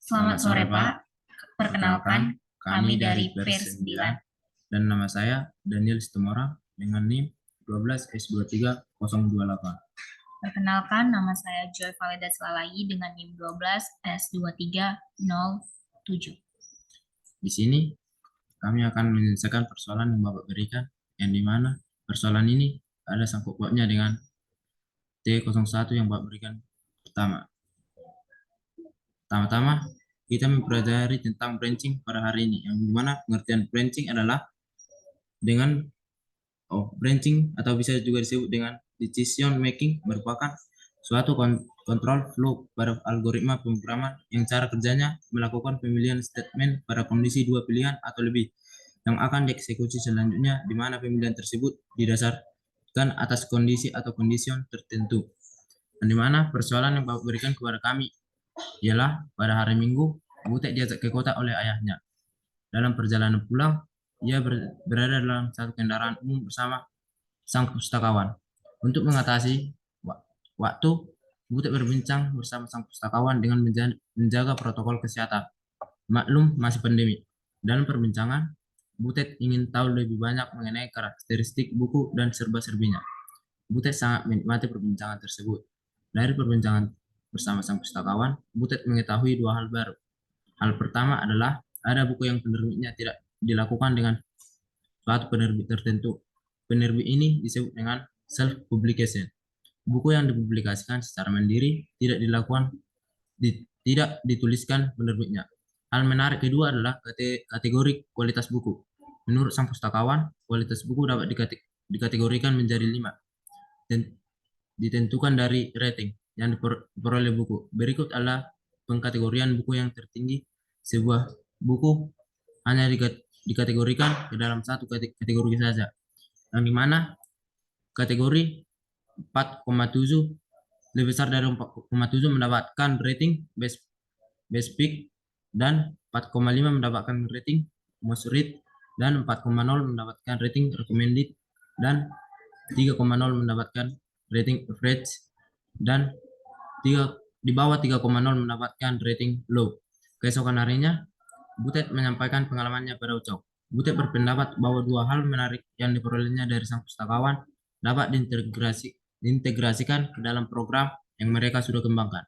Selamat sore, Pak. Perkenalkan, Perkenalkan, kami kami dari dari Pers 9 PER 9. dan nama saya Daniel Situmorang dengan NIM 12S23028. Perkenalkan, nama saya Joy Valeda Selalayi dengan NIM 12S2307. Di sini kami akan menyelesaikan persoalan yang Bapak berikan, yang dimana persoalan ini ada sangkut pautnya dengan T01 yang Bapak berikan pertama. Pertama-tama, kita mempelajari tentang branching pada hari ini, yang dimana pengertian branching adalah dengan branching atau bisa juga disebut dengan decision making merupakan suatu kontrol flow pada algoritma pemrograman yang cara kerjanya melakukan pemilihan statement pada kondisi dua pilihan atau lebih yang akan dieksekusi selanjutnya, di mana pemilihan tersebut didasarkan atas kondisi atau condition tertentu. Dan di mana persoalan yang Bapak berikan kepada kami ialah pada hari Minggu, Butet diajak ke kota oleh ayahnya. Dalam perjalanan pulang, ia berada dalam satu kendaraan umum bersama sang pustakawan. Untuk mengatasi waktu, Butet berbincang bersama sang pustakawan dengan menjaga protokol kesehatan. Maklum masih pandemi. Dalam perbincangan, Butet ingin tahu lebih banyak mengenai karakteristik buku dan serba-serbinya. Butet sangat menikmati perbincangan tersebut. Dari perbincangan bersama sang pustakawan, Butet mengetahui dua hal baru. Hal pertama adalah ada buku yang penerbitnya tidak dilakukan dengan suatu penerbit tertentu. Penerbit ini disebut dengan self-publication. Buku yang dipublikasikan secara mandiri tidak dituliskan penerbitnya. Hal menarik kedua adalah kategori kualitas buku. Menurut sang pustakawan, kualitas buku dapat dikategorikan menjadi 5 dan ditentukan dari rating yang diperoleh buku. Berikut adalah pengkategorian buku yang tertinggi. Sebuah buku hanya dikategorikan ke dalam satu kategori saja, yang dimana kategori 4,7 lebih besar dari 4,7 mendapatkan rating best pick, dan 4,5 mendapatkan rating most read, dan 4,0 mendapatkan rating recommended, dan 3,0 mendapatkan rating average, dan di bawah 3,0 mendapatkan rating low. Keesokan harinya, Butet menyampaikan pengalamannya pada Ucok. Butet berpendapat bahwa dua hal menarik yang diperolehnya dari sang pustakawan dapat diintegrasikan ke dalam program yang mereka sudah kembangkan.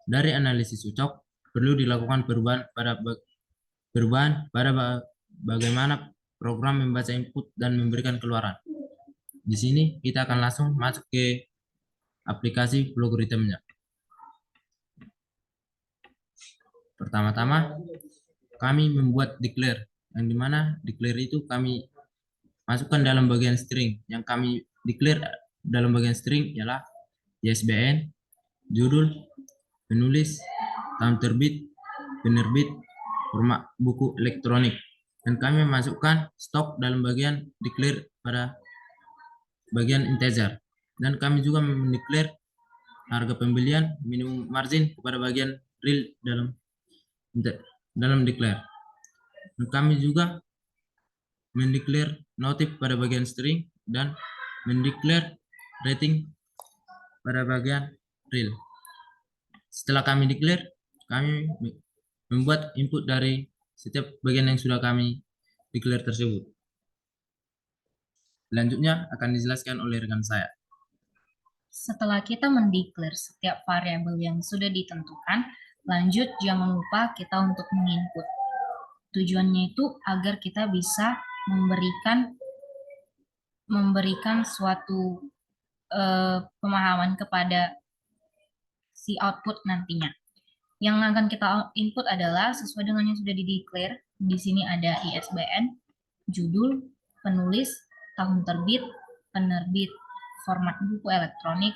Dari analisis Ucok, perlu dilakukan perubahan pada bagaimana program membaca input dan memberikan keluaran. Di sini kita akan langsung masuk ke aplikasi logaritmnya. Pertama-tama, kami membuat declare, yang dimana declare itu kami masukkan dalam bagian string. Yang kami declare dalam bagian string ialah ISBN, judul, penulis, tahun terbit, penerbit, format buku elektronik. Dan kami masukkan stok dalam bagian declare pada bagian integer. Dan kami juga mendeclare harga pembelian minimum margin kepada bagian real dalam declare. Dan kami juga mendeclare notif pada bagian string dan mendeclare rating pada bagian real. Setelah kami declare, kami membuat input dari setiap bagian yang sudah kami declare tersebut. Selanjutnya akan dijelaskan oleh rekan saya. Setelah kita mendeklar setiap variabel yang sudah ditentukan, lanjut jangan lupa kita untuk menginput. Tujuannya itu agar kita bisa memberikan suatu pemahaman kepada si output nantinya. Yang akan kita input adalah sesuai dengan yang sudah dideklar. Di sini ada ISBN, judul, penulis, tahun terbit, penerbit, format buku elektronik,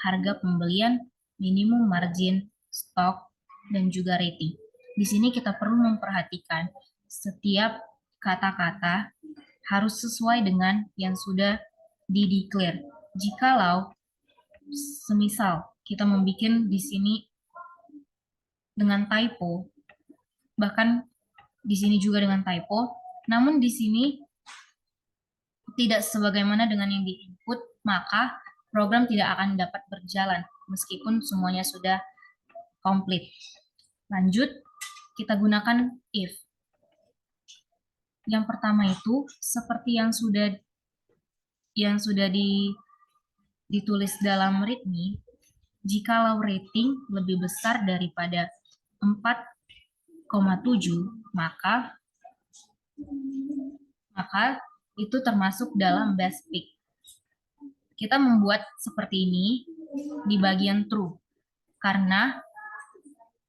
harga pembelian, minimum margin, stok, dan juga rating. Di sini kita perlu memperhatikan setiap kata-kata harus sesuai dengan yang sudah dideklar. Jikalau semisal kita membuat di sini dengan typo, bahkan di sini juga dengan typo, namun di sini tidak sebagaimana dengan yang di-input, maka program tidak akan dapat berjalan meskipun semuanya sudah komplit. Lanjut, kita gunakan if. Yang pertama itu seperti yang sudah ditulis dalam README, jikalau rating lebih besar daripada 4,7, maka itu termasuk dalam best pick. Kita membuat seperti ini di bagian true, karena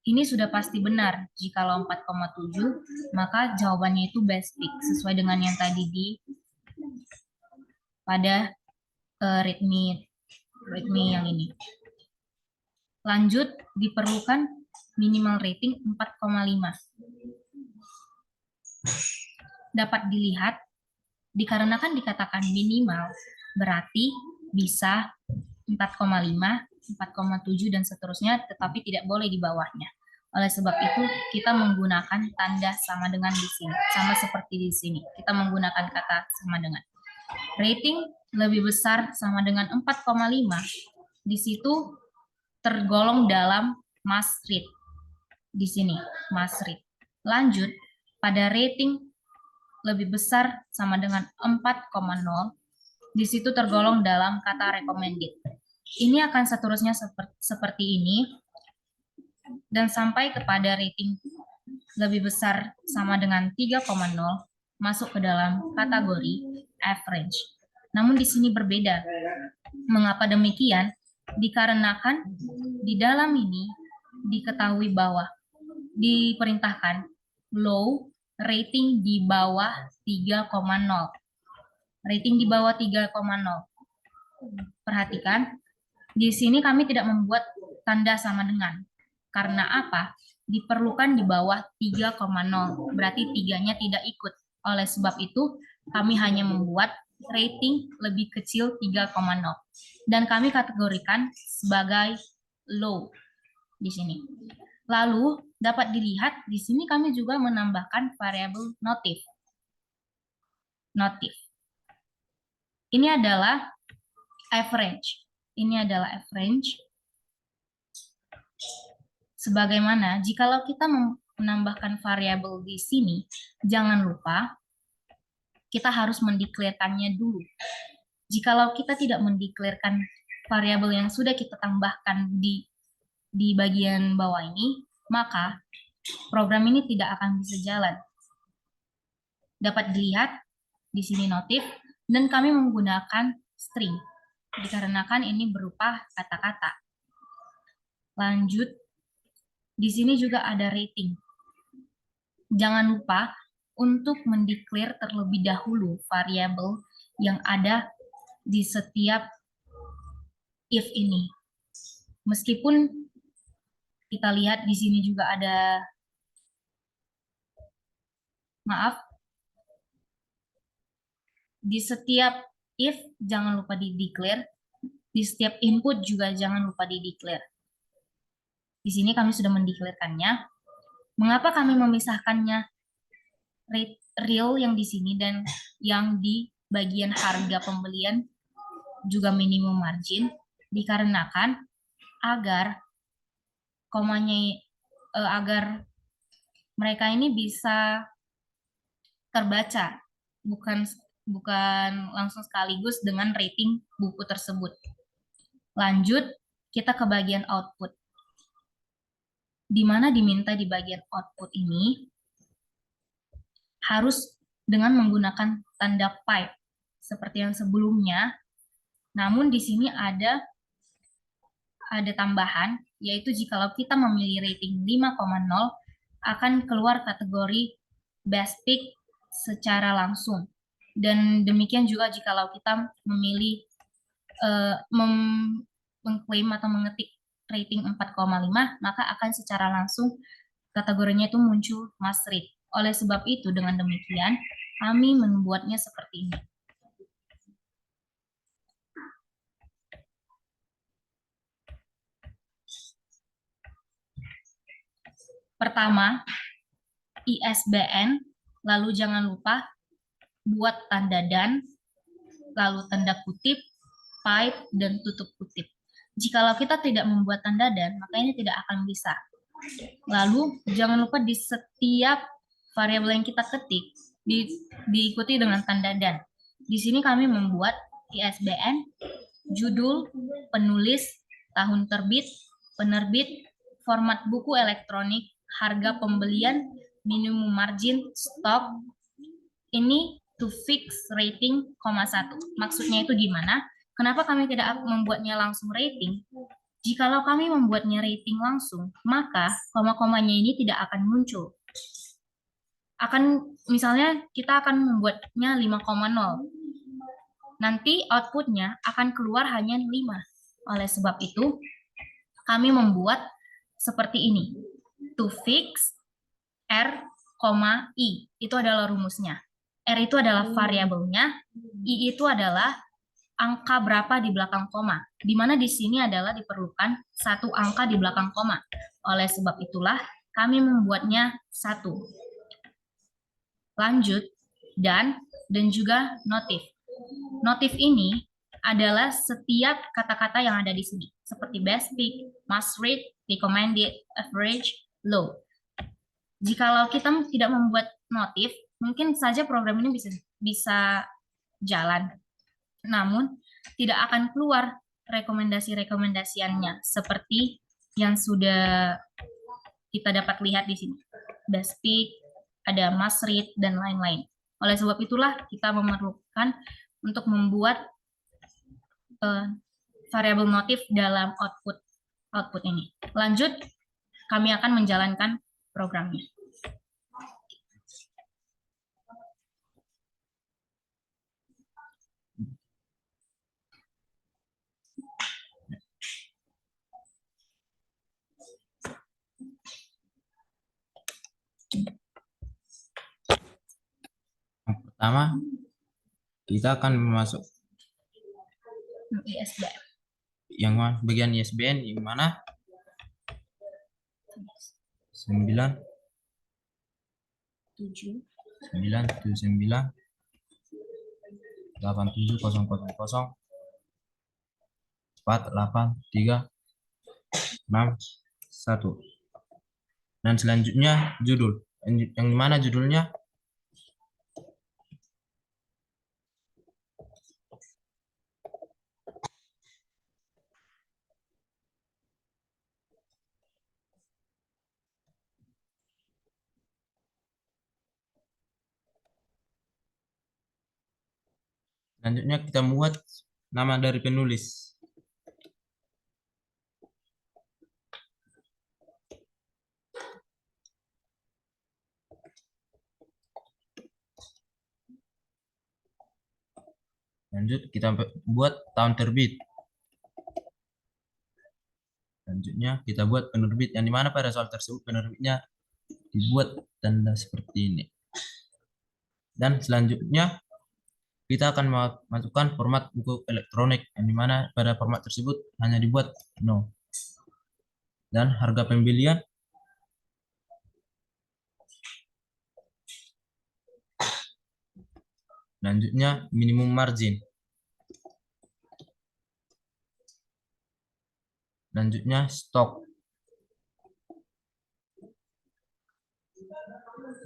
ini sudah pasti benar. Jikalau 4,7, maka jawabannya itu best pick, sesuai dengan yang tadi pada README yang ini. Lanjut, diperlukan minimal rating 4,5. Dapat dilihat, dikarenakan dikatakan minimal, berarti bisa 4,5, 4,7 dan seterusnya, tetapi tidak boleh di bawahnya. Oleh sebab itu, kita menggunakan tanda sama dengan di sini, sama seperti di sini. Kita menggunakan kata sama dengan. Rating lebih besar sama dengan 4,5, di situ tergolong dalam must read. Di sini, must read. Lanjut, pada rating lebih besar sama dengan 4,0, di situ tergolong dalam kata recommended. Ini akan seterusnya seperti ini, dan sampai kepada rating lebih besar sama dengan 3,0, masuk ke dalam kategori average. Namun di sini berbeda. Mengapa demikian? Dikarenakan di dalam ini diketahui bahwa diperintahkan low, rating di bawah 3,0. Rating di bawah 3,0. Perhatikan, di sini kami tidak membuat tanda sama dengan. Karena apa? Diperlukan di bawah 3,0. Berarti 3-nya tidak ikut. Oleh sebab itu, kami hanya membuat rating lebih kecil 3,0. Dan kami kategorikan sebagai low di sini. Lalu, dapat dilihat di sini kami juga menambahkan variabel notif. Ini adalah average. Ini adalah average. Sebagaimana, jikalau kita menambahkan variabel di sini, jangan lupa kita harus mendeklarasikannya dulu. Jikalau kita tidak mendeklarasikan variabel yang sudah kita tambahkan di bagian bawah ini, maka program ini tidak akan bisa jalan. Dapat dilihat di sini notif, dan kami menggunakan string, dikarenakan ini berupa kata-kata. Lanjut, di sini juga ada rating. Jangan lupa untuk mendeklar terlebih dahulu variabel yang ada di setiap if ini. Meskipun kita lihat di sini juga ada, di setiap if jangan lupa di-declare, di setiap input juga jangan lupa di-declare. Di sini kami sudah mendeklarkannya. Mengapa kami memisahkannya real yang di sini dan yang di bagian harga pembelian juga minimum margin? Dikarenakan agar agar mereka ini bisa terbaca, bukan langsung sekaligus dengan rating buku tersebut. Lanjut, kita ke bagian output. Di mana diminta di bagian output ini harus dengan menggunakan tanda pipe seperti yang sebelumnya. Namun di sini ada tambahan, yaitu jikalau kita memilih rating 5,0 akan keluar kategori best pick secara langsung. Dan demikian juga jikalau kita memilih mengklaim atau mengetik rating 4,5, maka akan secara langsung kategorinya itu muncul must read. Oleh sebab itu, dengan demikian, kami membuatnya seperti ini. Pertama, ISBN, lalu jangan lupa buat tanda dan, lalu tanda kutip, pipe, dan tutup kutip. Jikalau kita tidak membuat tanda dan, maka ini tidak akan bisa. Lalu jangan lupa di setiap variabel yang kita ketik diikuti dengan tanda dan. Di sini kami membuat ISBN, judul, penulis, tahun terbit, penerbit, format buku elektronik, harga pembelian, minimum margin, stok. Ini to fix rating, 1. Maksudnya itu gimana? Kenapa kami tidak membuatnya langsung rating? Jikalau kami membuatnya rating langsung, maka koma-komanya ini tidak akan muncul. Misalnya kita akan membuatnya 5,0. Nanti outputnya akan keluar hanya 5. Oleh sebab itu, kami membuat seperti ini. To fix R, I. Itu adalah rumusnya. R itu adalah variabelnya, I itu adalah angka berapa di belakang koma, di mana di sini adalah diperlukan 1 angka di belakang koma. Oleh sebab itulah kami membuatnya 1. Lanjut, dan juga notif. Notif ini adalah setiap kata-kata yang ada di sini, seperti best pick, must read, recommended, average, low. Jikalau kita tidak membuat notif, mungkin saja program ini bisa jalan. Namun, tidak akan keluar rekomendasi-rekomendasiannya seperti yang sudah kita dapat lihat di sini. Best pick, ada must read, dan lain-lain. Oleh sebab itulah kita memerlukan untuk membuat variabel notif dalam output ini. Lanjut, kami akan menjalankan programnya. Yang pertama, kita akan masuk ISBN. yang bagian ISBN yang mana 9 7 979 87000 483 61. Dan selanjutnya judul. Yang mana judulnya? Selanjutnya kita buat nama dari penulis. Lanjut kita buat tahun terbit. Selanjutnya kita buat penerbit, yang dimana pada soal tersebut penerbitnya dibuat tanda seperti ini. Dan selanjutnya kita akan masukkan format buku elektronik, yang dimana pada format tersebut hanya dibuat no. Dan harga pembelian selanjutnya minimum margin. Selanjutnya stok.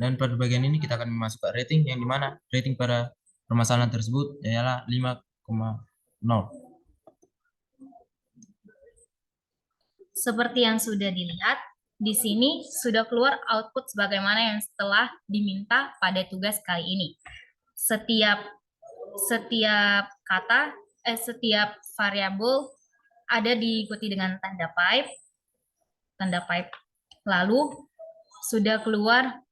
Dan pada bagian ini kita akan memasukkan rating, yang dimana rating pada permasalahan tersebut ialah 5,0. Seperti yang sudah dilihat, di sini sudah keluar output sebagaimana yang setelah diminta pada tugas kali ini. Setiap kata, setiap variabel ada diikuti dengan tanda pipe. Lalu sudah keluar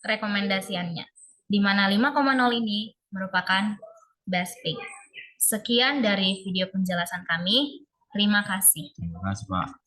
rekomendasiannya, di mana 5,0 ini merupakan best pick. Sekian dari video penjelasan kami. Terima kasih. Terima kasih, Pak.